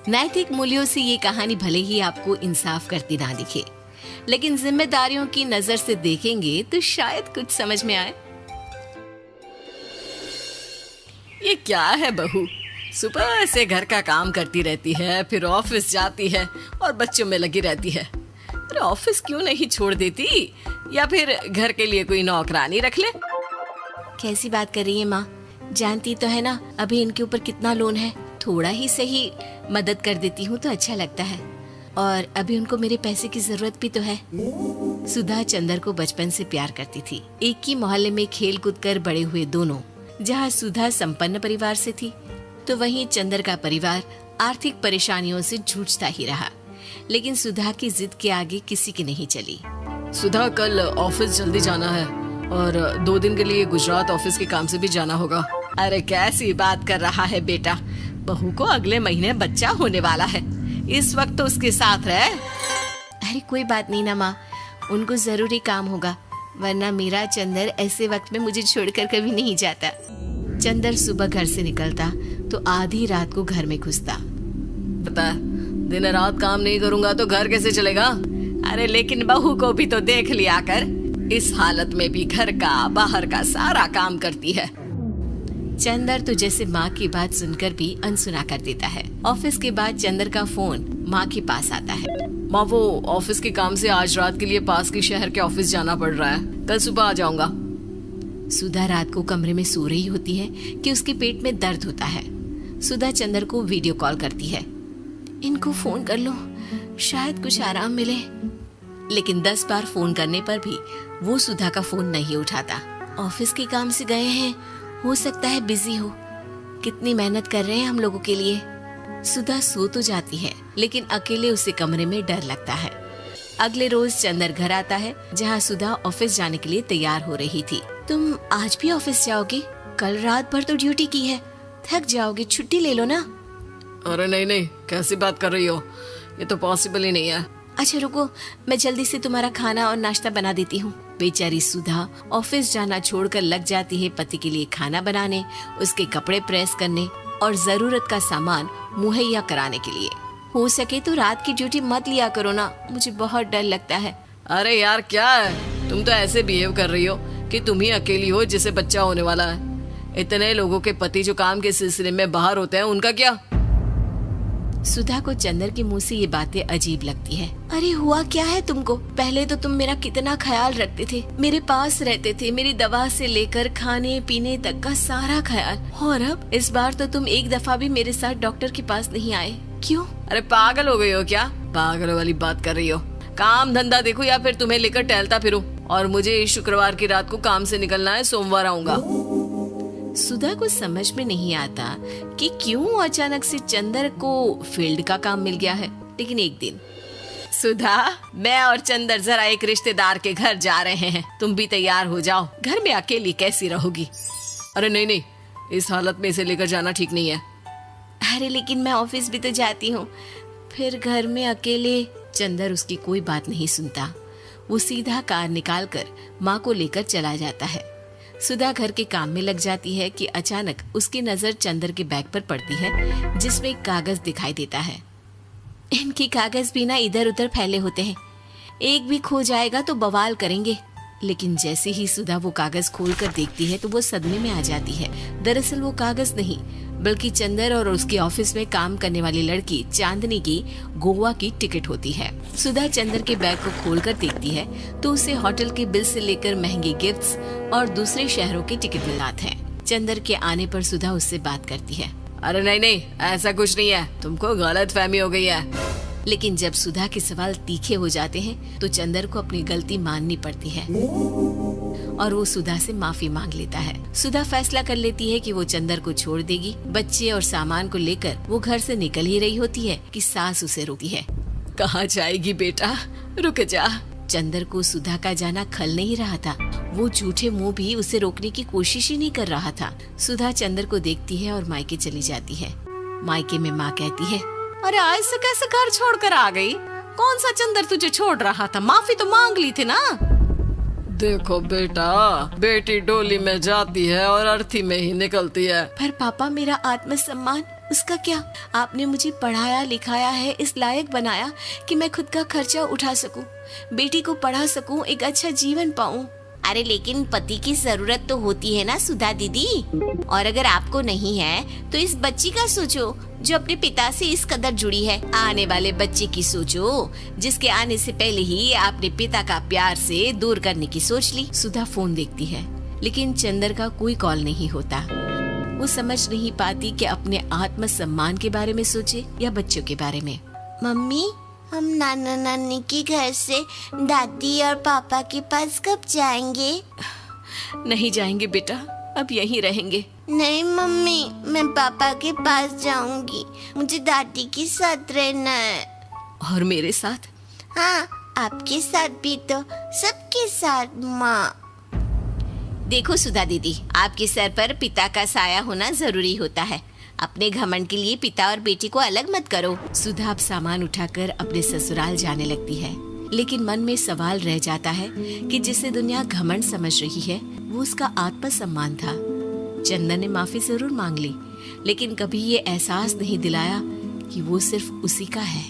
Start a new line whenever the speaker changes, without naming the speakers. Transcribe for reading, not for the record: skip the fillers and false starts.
नैतिक मूल्यों से ये कहानी भले ही आपको इंसाफ करती ना दिखे, लेकिन जिम्मेदारियों की नजर से देखेंगे तो शायद कुछ समझ में आए।
ये क्या है बहू, सुबह से घर का काम करती रहती है, फिर ऑफिस जाती है और बच्चों में लगी रहती है। अरे ऑफिस क्यों नहीं छोड़ देती, या फिर घर के लिए कोई नौकरानी रख ले।
कैसी बात कर रही है माँ? जानती तो है ना अभी इनके ऊपर कितना लोन है। थोड़ा ही सही मदद कर देती हूँ तो अच्छा लगता है, और अभी उनको मेरे पैसे की जरूरत भी तो है। सुधा चंदर को बचपन से प्यार करती थी। एक ही मोहल्ले में खेल कूद कर बड़े हुए दोनों। जहाँ सुधा संपन्न परिवार से थी तो वहीं चंदर का परिवार आर्थिक परेशानियों से जूझता ही रहा। लेकिन सुधा की जिद के आगे किसी की नहीं चली।
सुधा, कल ऑफिस जल्दी जाना है और 2 दिन के लिए गुजरात ऑफिस के काम से भी जाना होगा। अरे कैसी बात कर रहा है बेटा, बहू को अगले महीने बच्चा होने वाला है, इस वक्त तो उसके साथ रहे।
अरे कोई बात नहीं ना माँ, उनको जरूरी काम होगा, वरना मेरा चंदर ऐसे वक्त में मुझे छोड़कर कभी नहीं जाता। चंदर सुबह घर से निकलता तो आधी रात को घर में घुसता।
पता है, दिन रात काम नहीं करूंगा तो घर कैसे चलेगा। अरे लेकिन बहू को भी तो देख लिया कर, इस हालत में भी घर का बाहर का सारा काम करती है।
चंदर तो जैसे माँ की बात सुनकर भी अनसुना कर देता है। ऑफिस के बाद चंदर का फोन माँ के पास आता है।
माँ, वो ऑफिस के काम से आज रात के लिए पास के शहर के ऑफिस जाना पड़ रहा है, कल सुबह आ जाऊंगा।
सुधा रात को कमरे में सो रही होती है कि उसके पेट में दर्द होता है। सुधा चंदर को वीडियो कॉल करती है। इनको फोन कर लो, शायद कुछ आराम मिले। लेकिन 10 बार फोन करने पर भी वो सुधा का फोन नहीं उठाता। ऑफिस के काम से गए हैं, हो सकता है बिजी हो। कितनी मेहनत कर रहे हैं हम लोगों के लिए। सुधा सो तो जाती है, लेकिन अकेले उसे कमरे में डर लगता है। अगले रोज चंदर घर आता है, जहाँ सुधा ऑफिस जाने के लिए तैयार हो रही थी। तुम आज भी ऑफिस जाओगे? कल रात भर तो ड्यूटी की है, थक जाओगे, छुट्टी ले लो ना।
अरे नहीं, कैसी बात कर रही हो, ये तो पॉसिबल ही नहीं है।
अच्छा रुको, मैं जल्दी से तुम्हारा खाना और नाश्ता बना देती हूँ। बेचारी सुधा ऑफिस जाना छोड़कर लग जाती है पति के लिए खाना बनाने, उसके कपड़े प्रेस करने और जरूरत का सामान मुहैया कराने के लिए। हो सके तो रात की ड्यूटी मत लिया करो ना, मुझे बहुत डर लगता है।
अरे यार क्या है, तुम तो ऐसे बिहेव कर रही हो कि तुम ही अकेली हो जिसे बच्चा होने वाला है। इतने लोगों के पति जो काम के सिलसिले में बाहर होते हैं, उनका क्या?
सुधा को चंदर के मुंह से ये बातें अजीब लगती है। अरे हुआ क्या है तुमको? पहले तो तुम मेरा कितना ख्याल रखते थे, मेरे पास रहते थे, मेरी दवा से लेकर खाने पीने तक का सारा ख्याल, और अब इस बार तो तुम एक दफा भी मेरे साथ डॉक्टर के पास नहीं आए, क्यों?
अरे पागल हो गई हो क्या? पागल वाली बात कर रही हो। काम धंधा देखो या फिर तुम्हें लेकर टहलता फिरो। और मुझे शुक्रवार की रात को काम से निकलना है, सोमवार आऊंगा।
सुधा को समझ में नहीं आता कि क्यों अचानक से चंदर को फील्ड का काम मिल गया है। लेकिन एक दिन,
सुधा, मैं और चंदर जरा एक रिश्तेदार के घर जा रहे हैं, तुम भी तैयार हो जाओ, घर में अकेली कैसी रहोगी। अरे नहीं, इस हालत में इसे लेकर जाना ठीक नहीं है।
अरे लेकिन मैं ऑफिस भी तो जाती हूँ, फिर घर में अकेले। चंदर उसकी कोई बात नहीं सुनता। वो सीधा कार निकाल कर माँ को लेकर चला जाता है। सुधा घर के काम में लग जाती है कि अचानक उसकी नजर चंदर के बैग पर पड़ती है, जिसमें एक कागज दिखाई देता है। इनकी कागज भी ना इधर उधर फैले होते हैं, एक भी खो जाएगा तो बवाल करेंगे। लेकिन जैसे ही सुधा वो कागज खोल कर देखती है तो वो सदमे में आ जाती है। दरअसल वो कागज नहीं, बल्कि चंदर और उसके ऑफिस में काम करने वाली लड़की चांदनी की गोवा की टिकट होती है। सुधा चंदर के बैग को खोलकर देखती है तो उसे होटल के बिल से लेकर महंगे गिफ्ट्स और दूसरे शहरों के टिकट मिलते हैं। चंदर के आने पर सुधा उससे बात करती है।
अरे नहीं, ऐसा कुछ नहीं है, तुमको गलतफहमी हो गई है।
लेकिन जब सुधा के सवाल तीखे हो जाते हैं तो चंदर को अपनी गलती माननी पड़ती है और वो सुधा से माफी मांग लेता है। सुधा फैसला कर लेती है कि वो चंदर को छोड़ देगी। बच्चे और सामान को लेकर वो घर से निकल ही रही होती है कि सास उसे रोकती है।
कहाँ जाएगी बेटा, रुक जा।
चंदर को सुधा का जाना खल नहीं रहा था। वो झूठे मुंह भी उसे रोकने की कोशिश ही नहीं कर रहा था। सुधा चंदर को देखती है और मायके चली जाती है। मायके में माँ कहती है,
अरे ऐसे कैसे घर छोड़कर आ गई? कौन सा चंदर तुझे छोड़ रहा था? माफी तो मांग ली थी ना। देखो बेटा, बेटी डोली में जाती है और अर्थी में ही निकलती है।
पर पापा, मेरा आत्मसम्मान, उसका क्या? आपने मुझे पढ़ाया लिखाया है, इस लायक बनाया कि मैं खुद का खर्चा उठा सकूं, बेटी को पढ़ा सकूं, एक अच्छा जीवन पाऊं। अरे लेकिन पति की जरूरत तो होती है ना सुधा दीदी, और अगर आपको नहीं है तो इस बच्ची का सोचो जो अपने पिता से इस कदर जुड़ी है। आने वाले बच्चे की सोचो जिसके आने से पहले ही आपने पिता का प्यार से दूर करने की सोच ली। सुधा फोन देखती है लेकिन चंदर का कोई कॉल नहीं होता। वो समझ नहीं पाती कि अपने आत्म सम्मान के बारे में सोचे या बच्चों के बारे में। मम्मी, हम नाना नानी के घर से दादी और पापा के पास कब जाएंगे? नहीं जाएंगे बेटा, अब यहीं रहेंगे। नहीं मम्मी, मैं पापा के पास जाऊंगी, मुझे दादी के साथ रहना है। और मेरे साथ? हाँ, आपके साथ भी तो, सबके साथ माँ। देखो सुधा दीदी, आपके सर पर पिता का साया होना जरूरी होता है। अपने घमंड के लिए पिता और बेटी को अलग मत करो। सुधा अब सामान उठाकर अपने ससुराल जाने लगती है, लेकिन मन में सवाल रह जाता है कि जिसे दुनिया घमंड समझ रही है वो उसका आत्मसम्मान था। चंदन ने माफी जरूर मांग ली, लेकिन कभी ये एहसास नहीं दिलाया कि वो सिर्फ उसी का है।